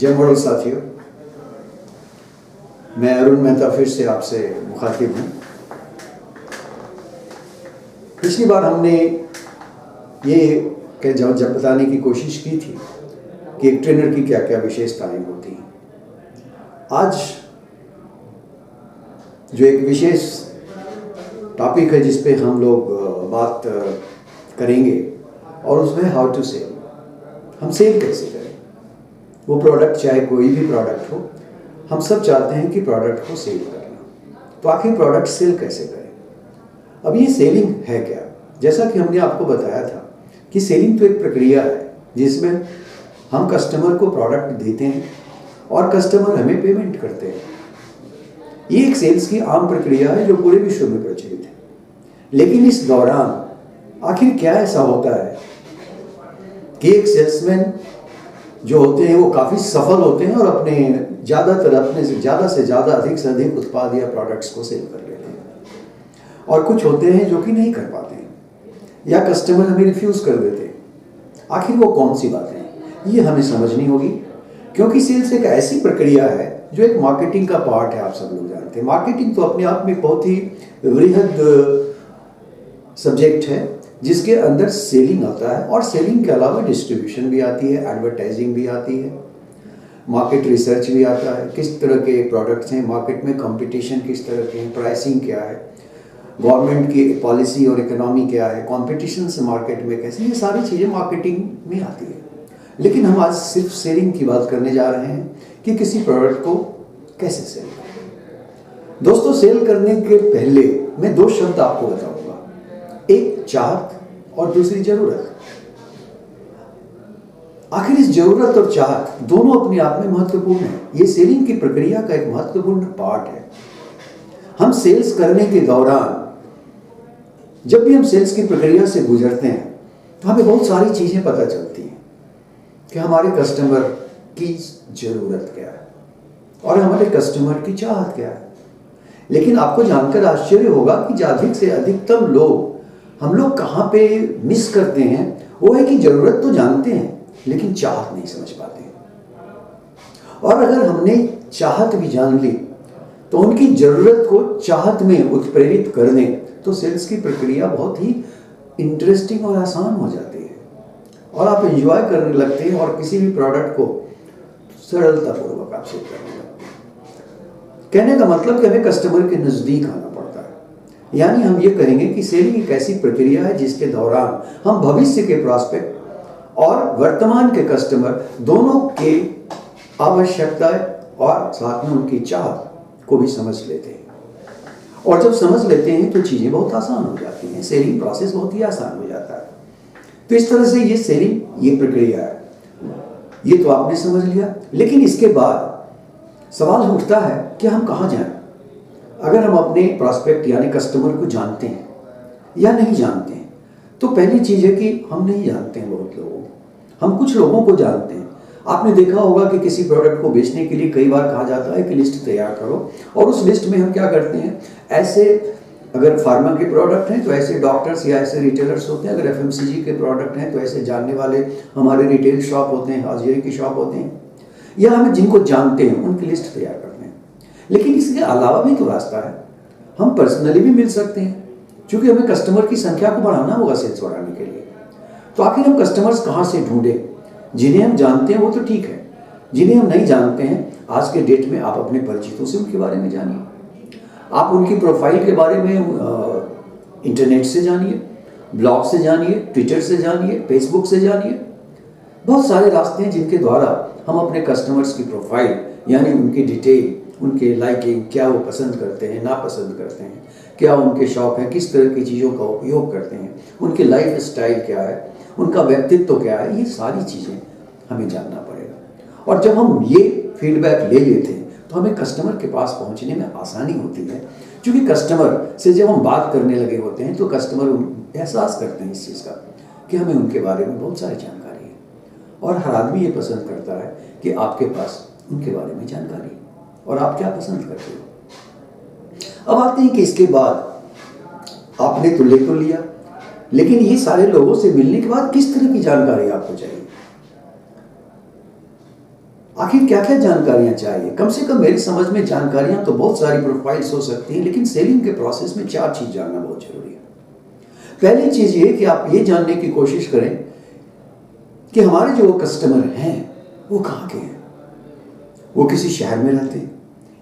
जय मॉडल साथियों, मैं अरुण मेहता फिर से आपसे मुखातिब हूँ। पिछली बार हमने ये जब बताने की कोशिश की थी कि एक ट्रेनर की क्या क्या विशेषताएं होती हैं। आज जो एक विशेष टॉपिक है जिस पे हम लोग बात करेंगे और उसमें हाउ टू सेल, हम सेल कैसे करें। वो प्रोडक्ट चाहे कोई भी प्रोडक्ट हो, हम सब चाहते हैं कि प्रोडक्ट को सेल करना। तो आखिर प्रोडक्ट सेल कैसे करें। अब ये सेलिंग है क्या। जैसा कि हमने आपको बताया था कि सेलिंग तो एक प्रक्रिया है जिसमें हम कस्टमर को प्रोडक्ट देते हैं और कस्टमर हमें पेमेंट करते हैं। ये एक सेल्स की आम प्रक्रिया है जो पूरे विश्व में प्रचलित है। लेकिन इस दौरान आखिर क्या ऐसा होता है कि एक सेल्समैन जो होते हैं वो काफ़ी सफल होते हैं और अपने से ज़्यादा अधिक से अधिक उत्पाद या प्रोडक्ट्स को सेल कर लेते हैं, और कुछ होते हैं जो कि नहीं कर पाते हैं या कस्टमर हमें रिफ्यूज़ कर देते हैं। आखिर वो कौन सी बातें हैं, ये हमें समझनी होगी, क्योंकि सेल्स एक ऐसी प्रक्रिया है जो एक मार्केटिंग का पार्ट है। आप सब लोग जानते हैं मार्केटिंग तो अपने आप में बहुत ही वृहद सब्जेक्ट है जिसके अंदर सेलिंग आता है, और सेलिंग के अलावा डिस्ट्रीब्यूशन भी आती है, एडवर्टाइजिंग भी आती है, मार्केट रिसर्च भी आता है, किस तरह के प्रोडक्ट्स हैं मार्केट में, कंपटीशन किस तरह के हैं, प्राइसिंग क्या है, गवर्नमेंट की पॉलिसी और इकोनॉमी क्या है, कंपटीशन से मार्केट में कैसे, ये सारी चीज़ें मार्केटिंग में आती है। लेकिन हम आज सिर्फ सेलिंग की बात करने जा रहे हैं कि किसी प्रोडक्ट को कैसे सेल करें। दोस्तों, सेल करने के पहले मैं दो शब्द आपको बताऊंगा, एक चाहत और दूसरी जरूरत। आखिर इस जरूरत और चाहत दोनों अपने आप में महत्वपूर्ण है। ये सेलिंग की प्रक्रिया का एक महत्वपूर्ण पार्ट है। हम सेल्स करने के दौरान जब भी हम सेल्स की प्रक्रिया से गुजरते हैं तो हमें बहुत सारी चीजें पता चलती हैं कि हमारे कस्टमर की जरूरत क्या है और हमारे कस्टमर की चाहत क्या है। लेकिन आपको जानकर आश्चर्य होगा कि अधिक से अधिकतम लोग हम लोग कहाँ पे मिस करते हैं, वो है कि जरूरत तो जानते हैं लेकिन चाहत नहीं समझ पाते। और अगर हमने चाहत भी जान ली तो उनकी जरूरत को चाहत में उत्प्रेरित कर दें तो सेल्स की प्रक्रिया बहुत ही इंटरेस्टिंग और आसान हो जाती है और आप एंजॉय करने लगते हैं और किसी भी प्रोडक्ट को सरलतापूर्वक आप सेल करने लगते हैं। कहने का मतलब कि हमें कस्टमर के नजदीक आना पड़ता है। यानी हम ये कहेंगे कि सेलिंग एक ऐसी प्रक्रिया है जिसके दौरान हम भविष्य के प्रॉस्पेक्ट और वर्तमान के कस्टमर दोनों के आवश्यकताएं और साथ में उनकी चाहत को भी समझ लेते हैं। और जब समझ लेते हैं तो चीजें बहुत आसान हो जाती हैं, सेलिंग प्रोसेस बहुत ही आसान हो जाता है। तो इस तरह से ये सेलिंग ये प्रक्रिया है, ये तो आपने समझ लिया। लेकिन इसके बाद सवाल उठता है कि हम कहाँ जाएं। अगर हम अपने प्रॉस्पेक्ट यानी कस्टमर को जानते हैं या नहीं जानते हैं, तो पहली चीज है कि हम नहीं जानते हैं बहुत लोगों को। हम कुछ लोगों को जानते हैं। आपने देखा होगा कि किसी प्रोडक्ट को बेचने के लिए कई बार कहा जाता है कि लिस्ट तैयार करो, और उस लिस्ट में हम क्या करते हैं, ऐसे अगर फार्मा के प्रोडक्ट हैं तो ऐसे डॉक्टर्स या ऐसे रिटेलर्स होते हैं, अगर एफएमसीजी के प्रोडक्ट हैं तो ऐसे जानने वाले हमारे रिटेल शॉप होते हैं, हाजिरी की शॉप होते हैं, या हम जिनको जानते हैं उनकी लिस्ट तैयार करते हैं। लेकिन इसके अलावा भी तो रास्ता है, हम पर्सनली भी मिल सकते हैं, क्योंकि हमें कस्टमर की संख्या को बढ़ाना होगा सेल्स बढ़ाने के लिए। तो आखिर हम कस्टमर्स कहाँ से ढूंढें। जिन्हें हम जानते हैं वो तो ठीक है, जिन्हें हम नहीं जानते हैं आज के डेट में आप अपने परिचितों से उनके बारे में जानिए, आप उनकी प्रोफाइल के बारे में इंटरनेट से जानिए, ब्लॉग से जानिए, ट्विटर से जानिए, फेसबुक से जानिए। बहुत सारे रास्ते हैं जिनके द्वारा हम अपने कस्टमर्स की प्रोफाइल यानी उनकी डिटेल, उनके लाइकिंग, क्या वो पसंद करते हैं, नापसंद करते हैं, क्या उनके शौक हैं, किस तरह की चीज़ों का उपयोग करते हैं, उनकी लाइफ स्टाइल क्या है, उनका व्यक्तित्व क्या है, ये सारी चीज़ें हमें जानना पड़ेगा। और जब हम ये फीडबैक ले लेते हैं तो हमें कस्टमर के पास पहुंचने में आसानी होती है, क्योंकि कस्टमर से जब हम बात करने लगे होते हैं तो कस्टमर एहसास करते हैं इस चीज़ का कि हमें उनके बारे में बहुत सारी जानकारी है, और हर आदमी ये पसंद करता है कि आपके पास उनके बारे में जानकारी और आप क्या पसंद करते हो। अब आते हैं कि इसके बाद आपने तो ले तो लिया, लेकिन ये सारे लोगों से मिलने के बाद किस तरह की जानकारी आपको चाहिए। आखिर क्या क्या जानकारियां चाहिए? कम से कम मेरी समझ में जानकारियां तो बहुत सारी प्रोफाइल्स हो सकती हैं, लेकिन सेलिंग के प्रोसेस में 4 चीज जानना बहुत जरूरी है। पहली चीज ये कि आप ये जानने की कोशिश करें कि हमारे जो कस्टमर हैं वो कहाँ के हैं। वो किसी शहर में रहते हैं,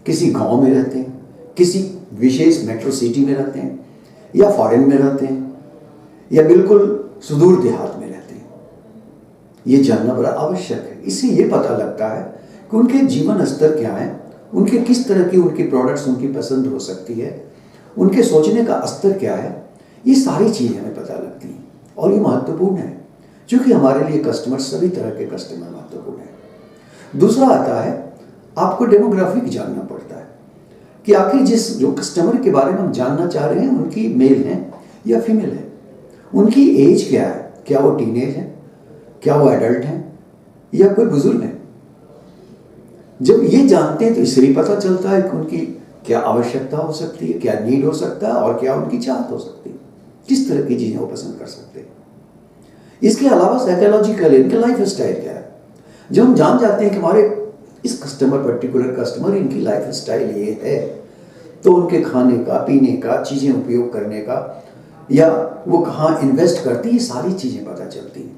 किसी गांव में रहते हैं, किसी विशेष मेट्रो सिटी में रहते हैं, या फॉरेन में रहते हैं, या बिल्कुल सुदूर देहात में रहते हैं। ये जानना बड़ा आवश्यक है। इससे ये पता लगता है कि उनके जीवन स्तर क्या है, उनके किस तरह की उनकी प्रोडक्ट्स उनकी पसंद हो सकती है, उनके सोचने का स्तर क्या है। ये सारी चीज़ें हमें पता लगती हैं और ये महत्वपूर्ण है, क्योंकि हमारे लिए कस्टमर, सभी तरह के कस्टमर महत्वपूर्ण है। दूसरा आता है, आपको डेमोग्राफिक जानना पड़ता है कि आखिर जो कस्टमर के बारे में हम जानना चाह रहे हैं, उनकी मेल है या फीमेल है, उनकी एज क्या है, क्या वो टीनेज है, क्या वो एडल्ट है, या कोई बुजुर्ग है। जब ये जानते हैं तो इसलिए पता चलता है कि उनकी क्या आवश्यकता हो सकती है, क्या नीड हो सकता है, और क्या उनकी चाहत हो सकती है, किस तरह की चीजें वो पसंद कर सकते हैं। इसके अलावा साइकोलॉजिकल इनका लाइफ स्टाइल क्या है। जब हम जान जाते हैं कि हमारे इस पर्टिकुलर कस्टमर इनकी लाइफ स्टाइल ये है, तो उनके खाने का, पीने का, चीजें उपयोग करने का, या वो कहाँ इन्वेस्ट करती है, ये सारी चीजें पता चलती हैं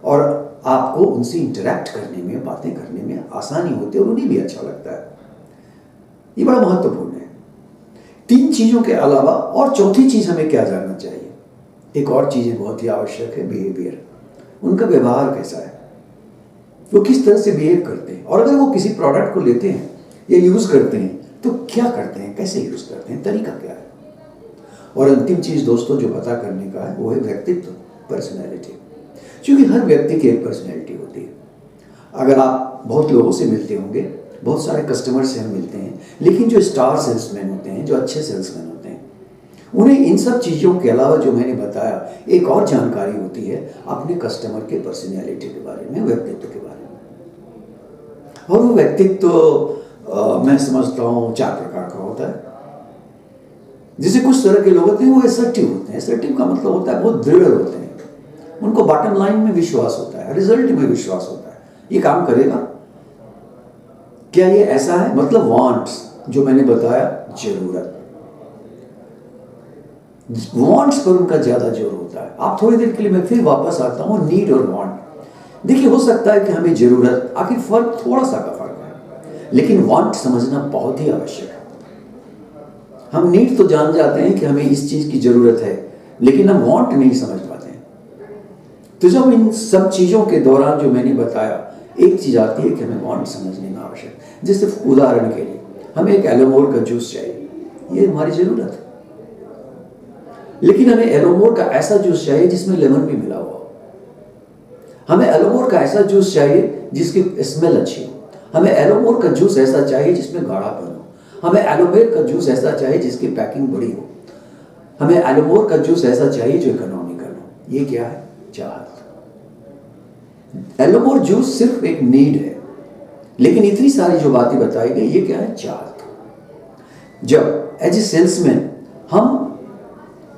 और आपको उनसे इंटरेक्ट करने में, बातें करने में आसानी होती है और उन्हें भी अच्छा लगता है। ये बड़ा महत्वपूर्ण है। 3 चीजों के अलावा और चौथी चीज हमें क्या जानना चाहिए, एक और चीज बहुत ही आवश्यक है, बिहेवियर। उनका व्यवहार कैसा है, वो किस तरह से बिहेव करते हैं, और अगर वो किसी प्रोडक्ट को लेते हैं या यूज करते हैं तो क्या करते हैं, कैसे यूज करते हैं, तरीका क्या है। और अंतिम चीज दोस्तों जो पता करने का है वो है व्यक्तित्व, पर्सनैलिटी। क्योंकि हर व्यक्ति की एक पर्सनैलिटी होती है। अगर आप बहुत लोगों से मिलते होंगे, बहुत सारे कस्टमर से हम मिलते हैं, लेकिन जो स्टार सेल्समैन होते हैं, जो अच्छे सेल्समैन होते हैं, उन्हें इन सब चीज़ों के अलावा जो मैंने बताया, एक और जानकारी होती है अपने कस्टमर के पर्सनैलिटी के बारे में, व्यक्तित्व के बारे में। और वो व्यक्तित्व मैं समझता हूँ 4 प्रकार का होता है। जैसे कुछ तरह के लोग होते हैं वो असर्टिव होते हैं। असर्टिव का मतलब होता है बहुत दृढ़ होते हैं, उनको बॉटम लाइन में विश्वास होता है, रिजल्ट में विश्वास होता है, ये काम करेगा, क्या ये ऐसा है, मतलब वांट्स, जो मैंने बताया, जरूरत, वांट्स पर उनका ज्यादा जोर होता है। आप थोड़ी देर के लिए मैं फिर वापस आता हूँ, नीड और वांट। देखिए, हो सकता है कि हमें जरूरत, आखिर फर्क थोड़ा सा का फर्क है, लेकिन वांट समझना बहुत ही आवश्यक है। हम नीड तो जान जाते हैं कि हमें इस चीज की जरूरत है, लेकिन हम वांट नहीं समझ पाते हैं। तो जब इन सब चीजों के दौरान जो मैंने बताया, एक चीज आती है कि हमें वांट समझने में आवश्यक है। जैसे उदाहरण के लिए हमें एक एलोमोर का जूस चाहिए, ये हमारी जरूरत है, लेकिन हमें एलोमोर का ऐसा जूस चाहिए जिसमें लेमन भी मिला हुआ हो। हमें एलोमोर का ऐसा जूस चाहिए जिसकी स्मेल अच्छी हो। हमें एलोमोर का जूस ऐसा चाहिए जिसमें गाढ़ापन हो। हमें एलोवेर का जूस ऐसा चाहिए जिसकी पैकिंग बड़ी हो। हमें एलोमोर का जूस ऐसा चाहिए जो इकोनॉमिकल हो। ये क्या है? चाहत। एलोमोर जूस सिर्फ एक नीड है, लेकिन इतनी सारी जो बातें बताई गई, ये क्या है? चाहत। जब एज ए सेल्समैन हम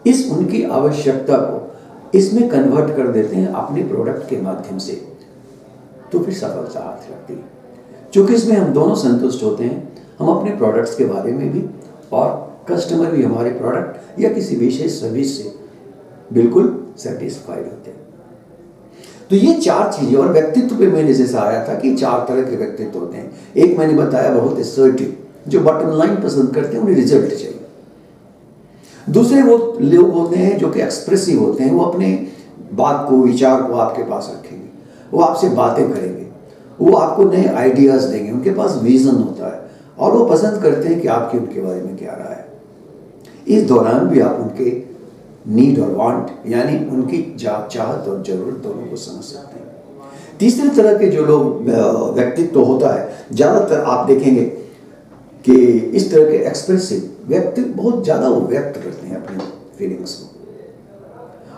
इस उनकी आवश्यकता को इसमें कन्वर्ट कर देते हैं अपने प्रोडक्ट के माध्यम से, तो फिर सफलता हाथ लगती है। क्योंकि इसमें हम दोनों संतुष्ट होते हैं, हम अपने प्रोडक्ट्स के बारे में भी और कस्टमर भी हमारे प्रोडक्ट या किसी विशेष सर्विस से बिल्कुल सेटिस्फाइड होते हैं। तो ये 4 चीजें, और व्यक्तित्व पे मैंने जैसा आया था कि 4 तरह के व्यक्तित्व होते हैं। एक मैंने बताया बहुत असर्टिव, जो बटन लाइन पसंद करते हैं, उन्हें रिजल्ट चाहिए। दूसरे वो लोग होते हैं जो कि एक्सप्रेसिव होते हैं, वो अपने बात को, विचार को आपके पास रखेंगे, वो आपसे बातें करेंगे, वो आपको नए आइडियाज देंगे, उनके पास विजन होता है और वो पसंद करते हैं कि आपकी उनके बारे में क्या राय है। इस दौरान भी आप उनके नीड और वांट, यानी उनकी चाहत और जरूरत दोनों को समझ सकते हैं। तीसरे तरह के जो लोग व्यक्तित्व होता है, ज़्यादातर आप देखेंगे कि इस तरह के एक्सप्रेसिव व्यक्ति बहुत ज़्यादा वो व्यक्त करते हैं अपनी फीलिंग्स को,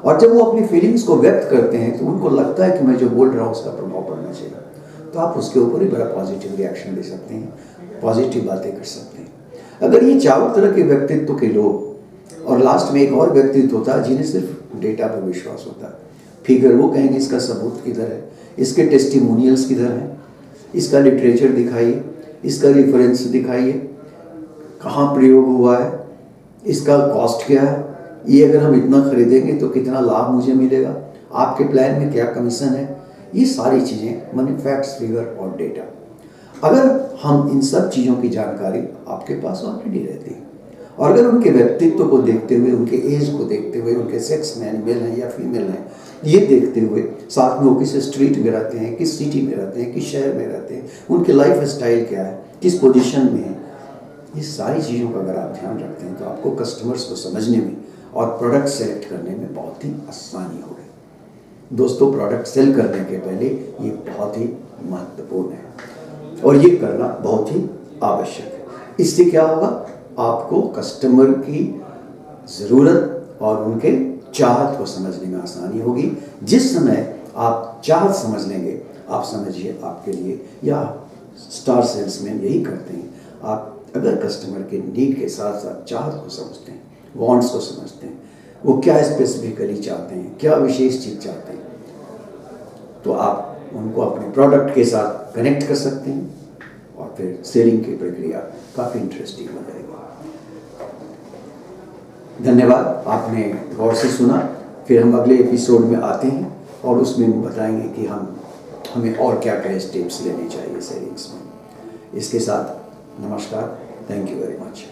और जब वो अपनी फीलिंग्स को व्यक्त करते हैं तो उनको लगता है कि मैं जो बोल रहा हूँ उसका प्रभाव पड़ना चाहिए, तो आप उसके ऊपर ही बड़ा पॉजिटिव रिएक्शन दे सकते हैं, पॉजिटिव बातें कर सकते हैं। अगर ये 4 तरह के व्यक्तित्व के लोग, और लास्ट में एक और व्यक्तित्व होता है जिन्हें सिर्फ डेटा पर विश्वास होता है, फिगर, वो कहेंगे इसका सबूत किधर है, इसके टेस्टिमोनियल्स किधर हैं, इसका लिटरेचर दिखाइए, इसका रेफरेंस दिखाइए, कहाँ प्रयोग हुआ है, इसका कॉस्ट क्या है, ये अगर हम इतना खरीदेंगे तो कितना लाभ मुझे मिलेगा, आपके प्लान में क्या कमीशन है, ये सारी चीज़ें माने फैक्ट्स, फिगर और डेटा। अगर हम इन सब चीज़ों की जानकारी आपके पास ऑलरेडी रहती है और अगर उनके व्यक्तित्व को देखते हुए, उनके एज को देखते हुए, उनके सेक्स में मेल हैं या फीमेल हैं, ये देखते हुए, साथ में वो किस स्ट्रीट में रहते हैं, किस सिटी में रहते हैं, किस शहर में रहते हैं, उनके लाइफ स्टाइल क्या है, किस पोजीशन में है, ये सारी चीज़ों का अगर आप ध्यान रखते हैं तो आपको कस्टमर्स को समझने में और प्रोडक्ट सेलेक्ट करने में बहुत ही आसानी होगी। दोस्तों, प्रोडक्ट सेल करने के पहले ये बहुत ही महत्वपूर्ण है और ये करना बहुत ही आवश्यक है। इससे क्या होगा, आपको कस्टमर की ज़रूरत और उनके चाहत को समझने में आसानी होगी। जिस समय आप चाहत समझ लेंगे, आप समझिए आपके लिए, या स्टार सेल्समैन यही करते हैं, आप अगर कस्टमर के नीड के साथ साथ चाहत को समझते हैं, वांट्स को समझते हैं, वो क्या स्पेसिफिकली चाहते हैं, क्या विशेष चीज़ चाहते हैं, तो आप उनको अपने प्रोडक्ट के साथ कनेक्ट कर सकते हैं और फिर सेलिंग की प्रक्रिया काफ़ी इंटरेस्टिंग हो जाएगी। धन्यवाद, आपने गौर से सुना। फिर हम अगले एपिसोड में आते हैं और उसमें बताएंगे कि हमें और क्या क्या स्टेप्स लेने चाहिए सेलिंग्स में। इसके साथ नमस्कार, थैंक यू वेरी मच।